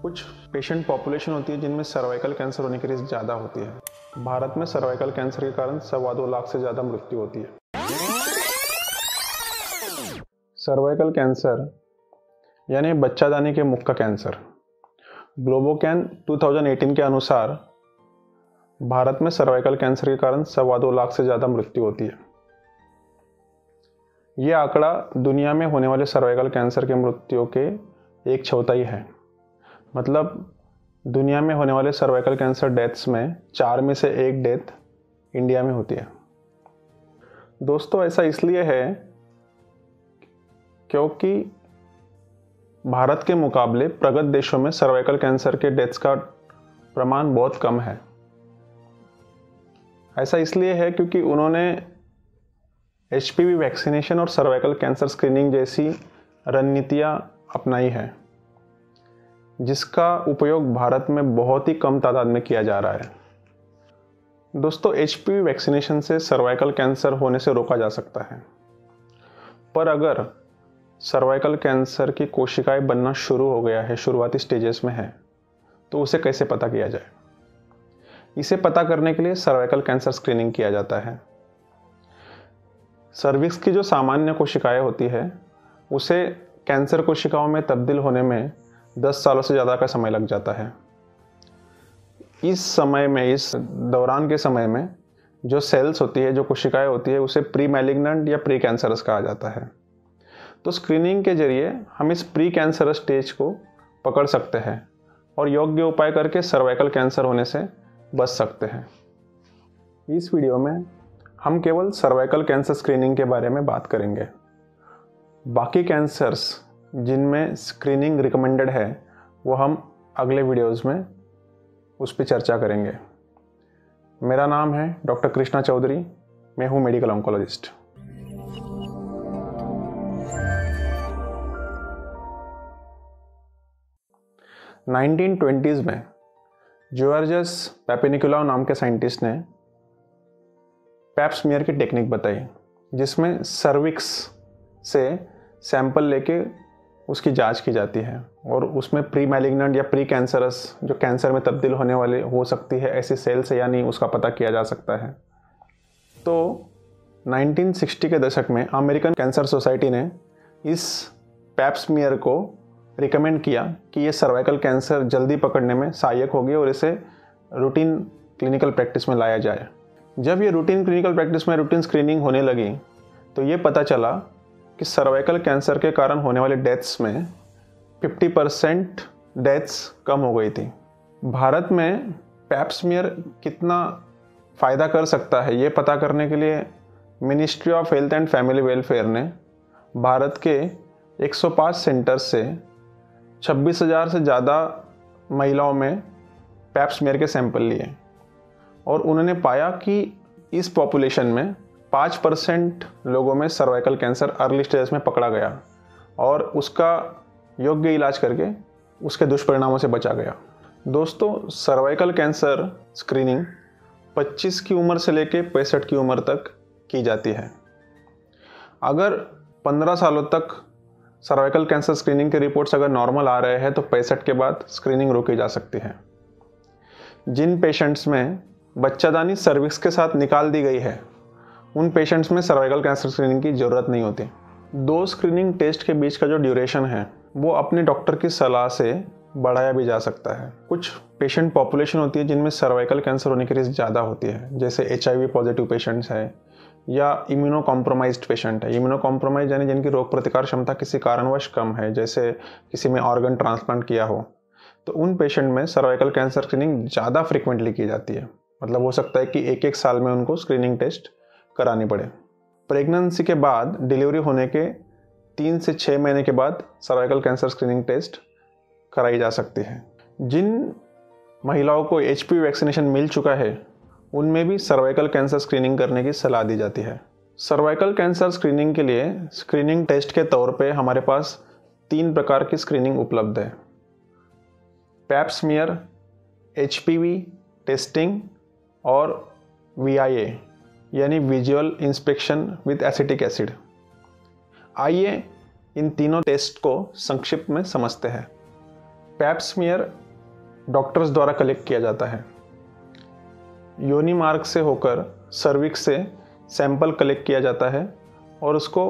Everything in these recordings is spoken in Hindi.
कुछ पेशेंट पॉपुलेशन होती है जिनमें सर्वाइकल कैंसर होने की रिस्क ज़्यादा होती है। भारत में सर्वाइकल कैंसर के कारण 2.25 लाख से ज़्यादा मृत्यु होती है। सर्वाइकल कैंसर यानी बच्चादानी के मुख का कैंसर। ग्लोबोकैन 2018 के अनुसार भारत में सर्वाइकल कैंसर के कारण 2.25 लाख से ज़्यादा मृत्यु होती है। यह आंकड़ा दुनिया में होने वाले सर्वाइकल कैंसर के मृत्युओं के 1/4 है। मतलब दुनिया में होने वाले सर्वाइकल कैंसर डेथ्स में 4 में से 1 डेथ इंडिया में होती है। दोस्तों, ऐसा इसलिए है क्योंकि भारत के मुकाबले प्रगत देशों में सर्वाइकल कैंसर के डेथ्स का प्रमाण बहुत कम है। ऐसा इसलिए है क्योंकि उन्होंने HPV वैक्सीनेशन और सर्वाइकल कैंसर स्क्रीनिंग जैसी रणनीतियां अपनाई है, जिसका उपयोग भारत में बहुत ही कम तादाद में किया जा रहा है। दोस्तों, HPV वैक्सीनेशन से सर्वाइकल कैंसर होने से रोका जा सकता है, पर अगर सर्वाइकल कैंसर की कोशिकाएं बनना शुरू हो गया है, शुरुआती स्टेजेस में है, तो उसे कैसे पता किया जाए? इसे पता करने के लिए सर्वाइकल कैंसर स्क्रीनिंग किया जाता है। सर्विक्स की जो सामान्य कोशिकाएं होती है, उसे कैंसर कोशिकाओं में तब्दील होने में 10 सालों से ज़्यादा का समय लग जाता है। इस दौरान के समय में जो सेल्स होती है, जो कोशिकाएं होती है, उसे प्री मैलिग्नेंट या प्री कैंसरस कहा जाता है। तो स्क्रीनिंग के जरिए हम इस प्री कैंसरस स्टेज को पकड़ सकते हैं और योग्य उपाय करके सर्वाइकल कैंसर होने से बच सकते हैं। इस वीडियो में हम केवल सर्वाइकल कैंसर स्क्रीनिंग के बारे में बात करेंगे। बाकी कैंसर्स जिनमें स्क्रीनिंग रिकमेंडेड है, वो हम अगले वीडियोज़ में उस पर चर्चा करेंगे। मेरा नाम है डॉक्टर कृष्णा चौधरी, मैं हूँ मेडिकल ऑन्कोलॉजिस्ट। नाइनटीन 1920s में जॉर्जस पेपिनिकुलाउ नाम के साइंटिस्ट ने पैप स्मीयर की टेक्निक बताई, जिसमें सर्विक्स से सैंपल लेके उसकी जांच की जाती है और उसमें प्री मैलिग्नेंट या प्री कैंसरस, जो कैंसर में तब्दील होने वाले हो सकती है ऐसी सेल्स है या नहीं, उसका पता किया जा सकता है। तो 1960 के दशक में अमेरिकन कैंसर सोसाइटी ने इस पैप स्मीयर को रिकमेंड किया कि ये सर्वाइकल कैंसर जल्दी पकड़ने में सहायक होगी और इसे रूटीन क्लिनिकल प्रैक्टिस में लाया जाए। जब ये रूटीन क्लिनिकल प्रैक्टिस में रूटीन स्क्रीनिंग होने लगी, तो ये पता चला कि सर्वाइकल कैंसर के कारण होने वाले डेथ्स में 50% डेथ्स कम हो गई थी। भारत में पैप स्मीयर कितना फ़ायदा कर सकता है, ये पता करने के लिए ministry of health and family welfare ने भारत के 105 सेंटर्स से 26,000 से ज़्यादा महिलाओं में पैप स्मीयर के सैंपल लिए और उन्होंने पाया कि इस पॉपुलेशन में 5% लोगों में सर्वाइकल कैंसर अर्ली स्टेज में पकड़ा गया और उसका योग्य इलाज करके उसके दुष्परिणामों से बचा गया। दोस्तों, सर्वाइकल कैंसर स्क्रीनिंग 25 की उम्र से लेकर 65 की उम्र तक की जाती है। अगर 15 सालों तक सर्वाइकल कैंसर स्क्रीनिंग के रिपोर्ट्स अगर नॉर्मल आ रहे हैं, तो 65 के बाद स्क्रीनिंग रोकी जा सकती है। जिन पेशेंट्स में बच्चादानी सर्विक्स के साथ निकाल दी गई है, उन पेशेंट्स में सर्वाइकल कैंसर स्क्रीनिंग की ज़रूरत नहीं होती। 2 स्क्रीनिंग टेस्ट के बीच का जो ड्यूरेशन है, वो अपने डॉक्टर की सलाह से बढ़ाया भी जा सकता है। कुछ पेशेंट पॉपुलेशन होती है जिनमें सर्वाइकल कैंसर होने की रिस्क ज़्यादा होती है, जैसे HIV पॉजिटिव पेशेंट्स है या इम्यूनो कॉम्प्रोमाइज्ड पेशेंट है। इम्यूनो कॉम्प्रोमाइज यानी जिनकी रोग प्रतिकार क्षमता किसी कारणवश कम है, जैसे किसी में ऑर्गन ट्रांसप्लांट किया हो, तो उन पेशेंट में सर्वाइकल कैंसर स्क्रीनिंग ज़्यादा फ्रिक्वेंटली की जाती है। मतलब हो सकता है कि 1-1 साल में उनको स्क्रीनिंग टेस्ट करानी पड़े। प्रेगनेंसी के बाद, डिलीवरी होने के 3 से 6 महीने के बाद सर्वाइकल कैंसर स्क्रीनिंग टेस्ट कराई जा सकती है। जिन महिलाओं को HPV वैक्सीनेशन मिल चुका है, उनमें भी सर्वाइकल कैंसर स्क्रीनिंग करने की सलाह दी जाती है। सर्वाइकल कैंसर स्क्रीनिंग के लिए स्क्रीनिंग टेस्ट के तौर पे हमारे पास 3 प्रकार की स्क्रीनिंग उपलब्ध है। पैप स्मीयर, HPV टेस्टिंग और VIA यानी visual inspection with acetic acid. आइए इन तीनों टेस्ट को संक्षिप्त में समझते हैं। पैप स्मीयर डॉक्टर्स द्वारा कलेक्ट किया जाता है। योनि मार्ग से होकर सर्विक्स से सैंपल कलेक्ट किया जाता है और उसको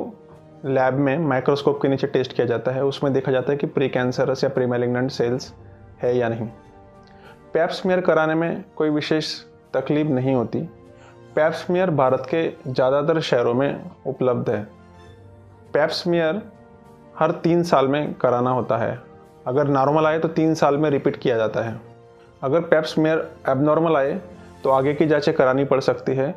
लैब में माइक्रोस्कोप के नीचे टेस्ट किया जाता है। उसमें देखा जाता है कि प्री कैंसरस या प्री मैलिग्नेंट सेल्स है या नहीं। पैप स्मीयर कराने में कोई विशेष तकलीफ नहीं होती। पैप स्मीयर भारत के ज़्यादातर शहरों में उपलब्ध है। पैप स्मीयर हर 3 साल में कराना होता है। अगर नॉर्मल आए तो 3 साल में रिपीट किया जाता है। अगर पैप स्मीयर एबनॉर्मल आए तो आगे की जांचें करानी पड़ सकती है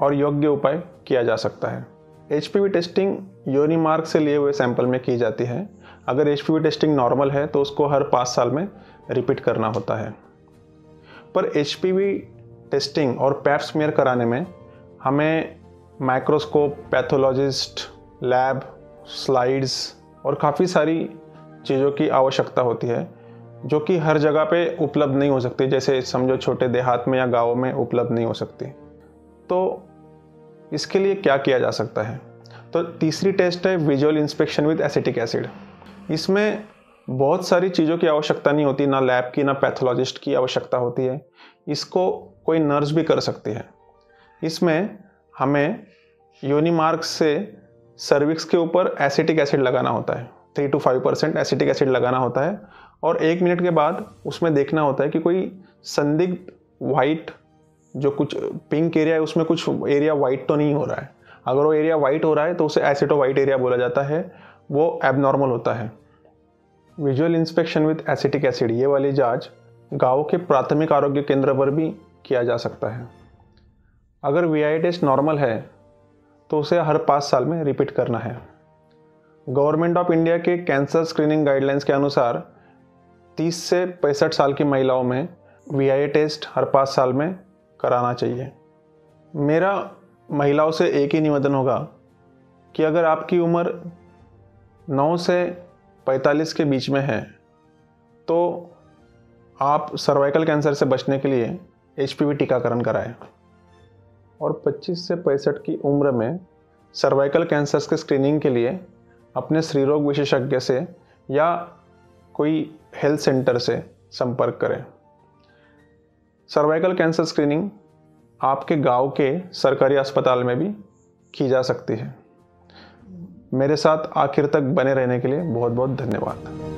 और योग्य उपाय किया जा सकता है। HPV टेस्टिंग योनि मार्ग से लिए हुए सैंपल में की जाती है। अगर HPV टेस्टिंग नॉर्मल है तो उसको हर 5 साल में रिपीट करना होता है। पर HPV टेस्टिंग और पैप स्मीयर कराने में हमें माइक्रोस्कोप, पैथोलॉजिस्ट, लैब, स्लाइड्स और काफ़ी सारी चीज़ों की आवश्यकता होती है जो कि हर जगह पे उपलब्ध नहीं हो सकती। जैसे समझो छोटे देहात में या गाँव में उपलब्ध नहीं हो सकती। तो इसके लिए क्या किया जा सकता है? तो तीसरी टेस्ट है visual inspection with acetic acid. इसमें बहुत सारी चीज़ों की आवश्यकता नहीं होती, ना लैब की ना पैथोलॉजिस्ट की आवश्यकता होती है। इसको कोई नर्स भी कर सकती है। इसमें हमें योनि मार्ग से सर्विक्स के ऊपर एसिटिक एसिड लगाना होता है। 3 to 5% एसिटिक एसिड लगाना होता है और 1 मिनट के बाद उसमें देखना होता है कि कोई संदिग्ध वाइट, जो कुछ पिंक एरिया है उसमें कुछ एरिया वाइट तो नहीं हो रहा है। अगर वो एरिया वाइट हो रहा है तो उसे एसिटो वाइट एरिया बोला जाता है, वो एबनॉर्मल होता है। Visual inspection with acetic acid ये वाली जांच गाँव के प्राथमिक आरोग्य केंद्र पर भी किया जा सकता है। अगर VI टेस्ट नॉर्मल है तो उसे हर 5 साल में रिपीट करना है। गवर्नमेंट ऑफ इंडिया के कैंसर स्क्रीनिंग गाइडलाइंस के अनुसार 30 से 65 साल की महिलाओं में VI टेस्ट हर 5 साल में कराना चाहिए। मेरा महिलाओं से एक ही निवेदन होगा कि अगर आपकी उम्र 9 से 45 के बीच में है तो आप सर्वाइकल कैंसर से बचने के लिए HPV टीकाकरण कराएं और 25 से 65 की उम्र में सर्वाइकल कैंसर के स्क्रीनिंग के लिए अपने स्त्री रोग विशेषज्ञ से या कोई हेल्थ सेंटर से संपर्क करें। सर्वाइकल कैंसर स्क्रीनिंग आपके गांव के सरकारी अस्पताल में भी की जा सकती है। मेरे साथ आखिर तक बने रहने के लिए बहुत बहुत धन्यवाद।